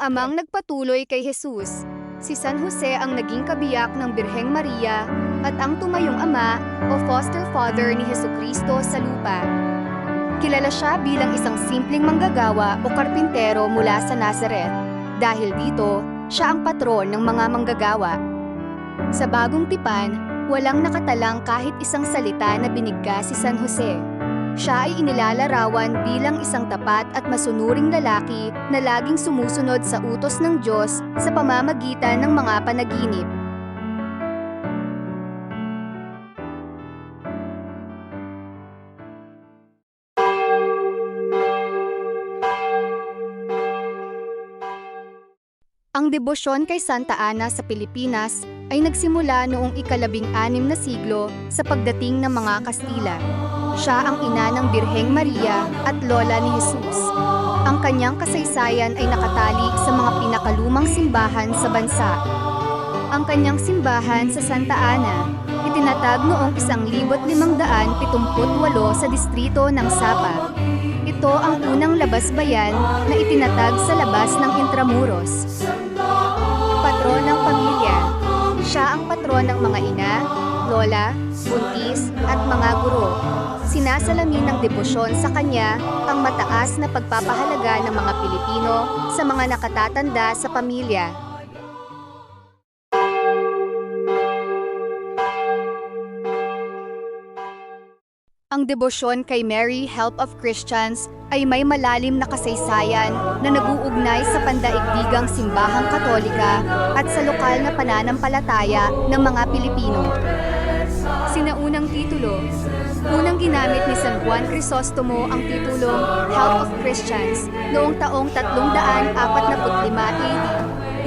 amang nagpatuloy kay Jesus. Si San Jose ang naging kabiyak ng Birheng Maria at ang tumayong ama o foster father ni Hesukristo sa lupa. Kilala siya bilang isang simpleng manggagawa o karpintero mula sa Nazareth. Dahil dito, siya ang patron ng mga manggagawa. Sa Bagong Tipan, walang nakatalang kahit isang salita na binigka si San Jose. Siya ay inilalarawan bilang isang tapat at masunuring lalaki na laging sumusunod sa utos ng Diyos sa pamamagitan ng mga panaginip. Ang debosyon kay Santa Ana sa Pilipinas ay nagsimula noong ika-16 na siglo sa pagdating ng mga Kastila. Siya ang ina ng Birheng Maria at lola ni Jesus. Ang kanyang kasaysayan ay nakatali sa mga pinakalumang simbahan sa bansa. Ang kanyang simbahan sa Santa Ana, itinatag noong 1578 sa distrito ng Sapa. Ito ang unang labas-bayan na itinatag sa labas ng Intramuros. Patron ng pamilya. Siya ang patron ng mga ina, lola, buntis, at mga guro. Sinasalamin ng debosyon sa kanya ang mataas na pagpapahalaga ng mga Pilipino sa mga nakatatanda sa pamilya. Ang debosyon kay Mary, Help of Christians, ay may malalim na kasaysayan na nag-uugnay sa pandaigdigang simbahang Katolika at sa lokal na pananampalataya ng mga Pilipino. Sinaunang titulo. Unang ginamit ni San Juan Crisostomo ang titulong Help of Christians noong taong 345 AD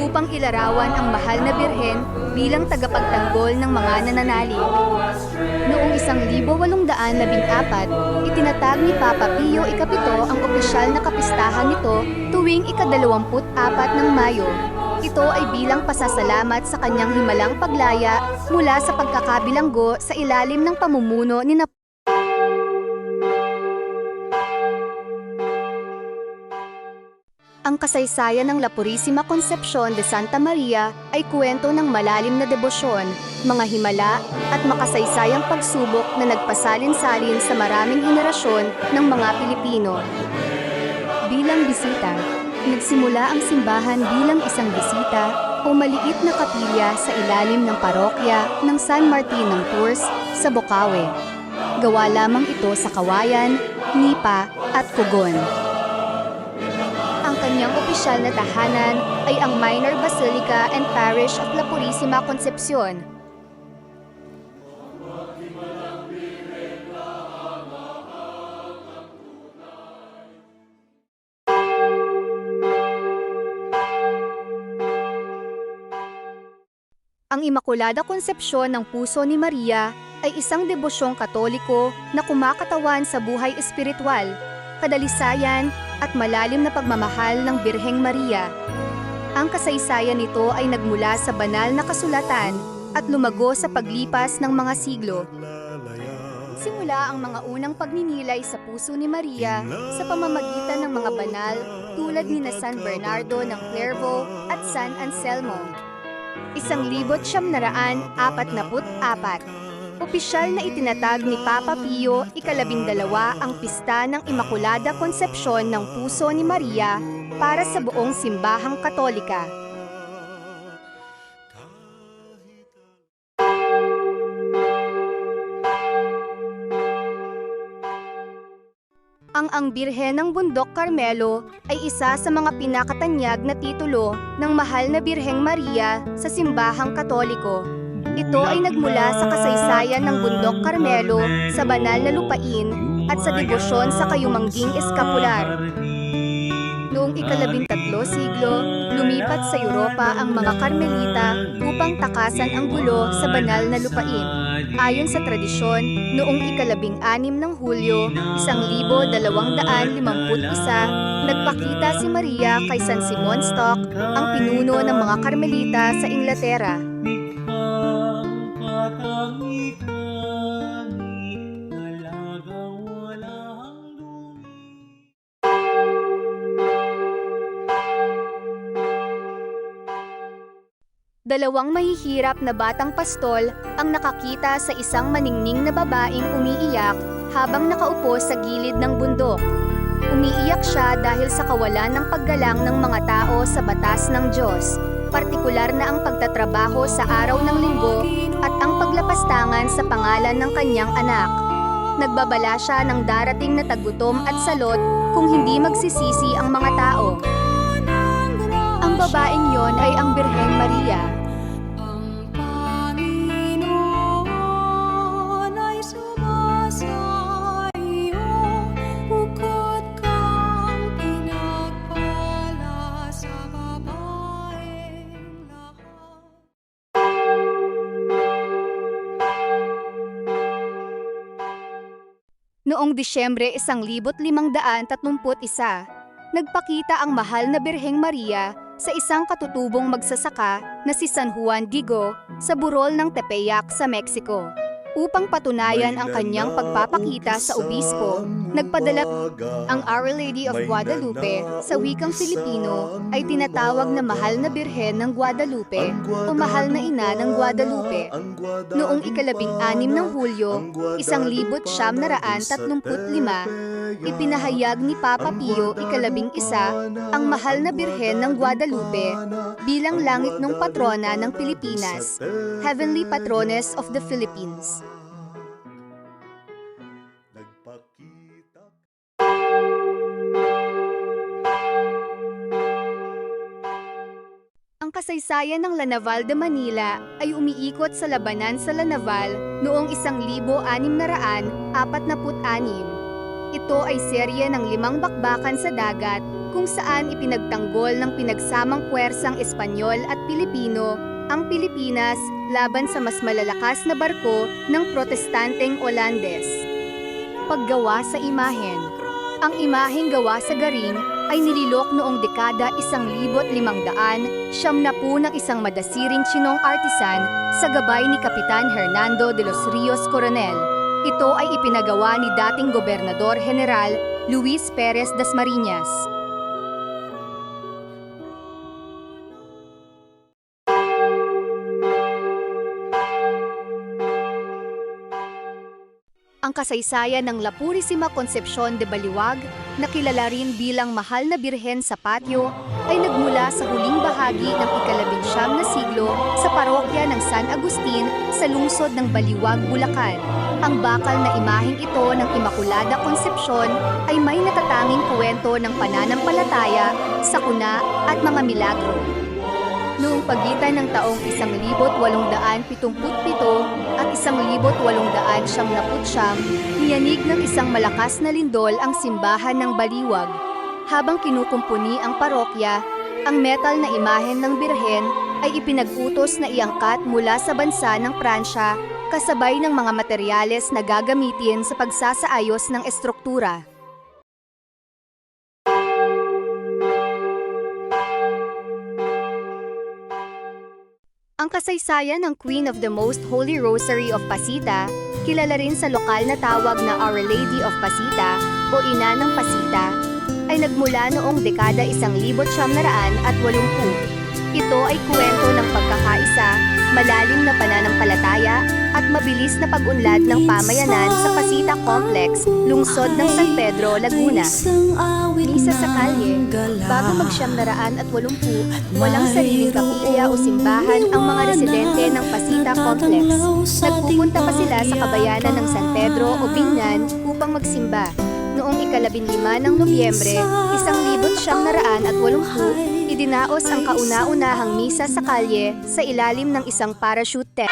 upang ilarawan ang mahal na birhen bilang tagapagtanggol ng mga nananalig. Noong 1814, itinatag ni Papa Pio Ikapito ang opisyal na kapistahan nito tuwing ika-24 ng Mayo. Ito ay bilang pasasalamat sa kanyang himalang paglaya mula sa pagkakabilanggo sa ilalim ng pamumuno ni Ang kasaysayan ng La Purísima Concepcion de Santa Maria ay kwento ng malalim na debosyon, mga himala at makasaysayang pagsubok na nagpasalin-salin sa maraming henerasyon ng mga Pilipino. Bilang bisita, nagsimula ang simbahan bilang isang bisita o maliit na kapilya sa ilalim ng parokya ng San Martin ng Tours sa Bocaue. Gawa lamang ito sa kawayan, nipa at kugon. Ang kanyang opisyal na tahanan ay ang Minor Basilica and Parish of La Purísima Concepcion. Ang Immaculada Concepcion ng Puso ni Maria ay isang debosyong Katoliko na kumakatawan sa buhay espiritual, kadalisayan, at malalim na pagmamahal ng Birheng Maria. Ang kasaysayan nito ay nagmula sa banal na kasulatan at lumago sa paglipas ng mga siglo. Simula ang mga unang pagninilay sa puso ni Maria sa pamamagitan ng mga banal tulad ni na San Bernardo ng Clairvaux at San Anselmo. 1944. Opisyal na itinatag ni Papa Pio ika-12 ang pista ng Immaculada Concepcion ng Puso ni Maria para sa buong simbahang Katolika. Ang Birhen ng Bundok Carmelo ay isa sa mga pinakatanyag na titulo ng mahal na Birheng Maria sa simbahang Katoliko. Ito ay nagmula sa kasaysayan ng Bundok Carmelo sa banal na lupain at sa debosyon sa kayumangging eskapular. Noong ika-13 siglo, lumipat sa Europa ang mga Karmelita upang takasan ang gulo sa banal na lupain. Ayon sa tradisyon, noong ika-16 ng Hulyo, 1251, nagpakita si Maria kay San Simon Stock, ang pinuno ng mga Karmelita sa Inglaterra. Dalawang mahihirap na batang pastol ang nakakita sa isang maningning na babaeng umiiyak habang nakaupo sa gilid ng bundok. Umiiyak siya dahil sa kawalan ng paggalang ng mga tao sa batas ng Diyos, partikular na ang pagtatrabaho sa araw ng linggo at ang paglapastangan sa pangalan ng kanyang anak. Nagbabala siya ng darating na tagutom at salot kung hindi magsisisi ang mga tao. Ang babaeng yon ay ang Birheng Maria. Ang Panginoon ay sumasa iyo, bukod kang pinagpala sa babaeng lahat. Noong Disyembre 1531, nagpakita ang mahal na Birheng Maria sa isang katutubong magsasaka na si San Juan Diego sa burol ng Tepeyac sa Mexico. Upang patunayan ang kanyang pagpapakita sa obispo, nagpadala ang Our Lady of Guadalupe sa wikang Filipino ay tinatawag na Mahal na Birhen ng Guadalupe o Mahal na Ina ng Guadalupe. Noong 16 ng Hulyo, 1935, ipinahayag ni Papa Pio XI ang Mahal na Birhen ng Guadalupe bilang langit ng patrona ng Pilipinas, Heavenly Patroness of the Philippines. Ang kasaysayan ng La Naval de Manila ay umiikot sa labanan sa La Naval noong 1646. Ito ay serye ng 5 bakbakan sa dagat kung saan ipinagtanggol ng pinagsamang puwersang Espanyol at Pilipino ang Pilipinas laban sa mas malalakas na barko ng protestanteng Olandes. Paggawa sa imahen. Ang imaheng gawa sa garing ay nililok noong dekada 1500 ng isang madasiring Chinong artisan sa gabay ni Kapitan Hernando de los Rios Coronel. Ito ay ipinagawa ni dating Gobernador General Luis Perez Dasmariñas. Ang kasaysayan ng La Purísima Concepción de Baliwag, na kilala rin bilang Mahal na Birhen sa Patio, ay nagmula sa huling bahagi ng ika-19 na siglo sa parokya ng San Agustin sa lungsod ng Baliwag, Bulacan. Ang bakal na imaheng ito ng Immaculada Concepcion ay may natatanging kwento ng pananampalataya, sakuna at mga milagro. Noong pagitan ng taong 1877 at 1899, niyanig ng isang malakas na lindol ang simbahan ng Baliwag. Habang kinukumpuni ang parokya, ang metal na imahen ng Birhen ay ipinag-utos na iangkat mula sa bansa ng Pransya kasabay ng mga materyales na gagamitin sa pagsasaayos ng estruktura. Ang kasaysayan ng Queen of the Most Holy Rosary of Pasita, kilala rin sa lokal na tawag na Our Lady of Pasita o Ina ng Pasita, ay nagmula noong dekada 1980. Ito ay kwento ng pagkakaisa, malalim na pananampalataya, at mabilis na pag-unlad ng pamayanan sa Pasita Complex, lungsod ng San Pedro, Laguna. Misa sa kalye, bago mag-1980, walang sariling kapilya o simbahan ang mga residente ng Pasita Complex. Nagpupunta pa sila sa kabayanan ng San Pedro o Biñan upang magsimba. Noong 15 ng Nobyembre, 1980, idinaos ang kauna-unahang misa sa kalye sa ilalim ng isang parachute tent.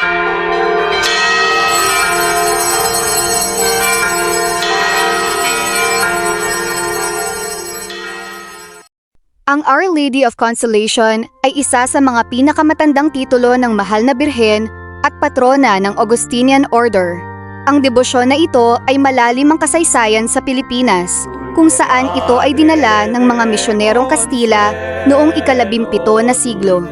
Ang Our Lady of Consolation ay isa sa mga pinakamatandang titulo ng Mahal na Birhen at patrona ng Augustinian Order. Ang debosyon na ito ay malalim ang kasaysayan sa Pilipinas, kung saan ito ay dinala ng mga misyonerong Kastila noong ika-17 na siglo.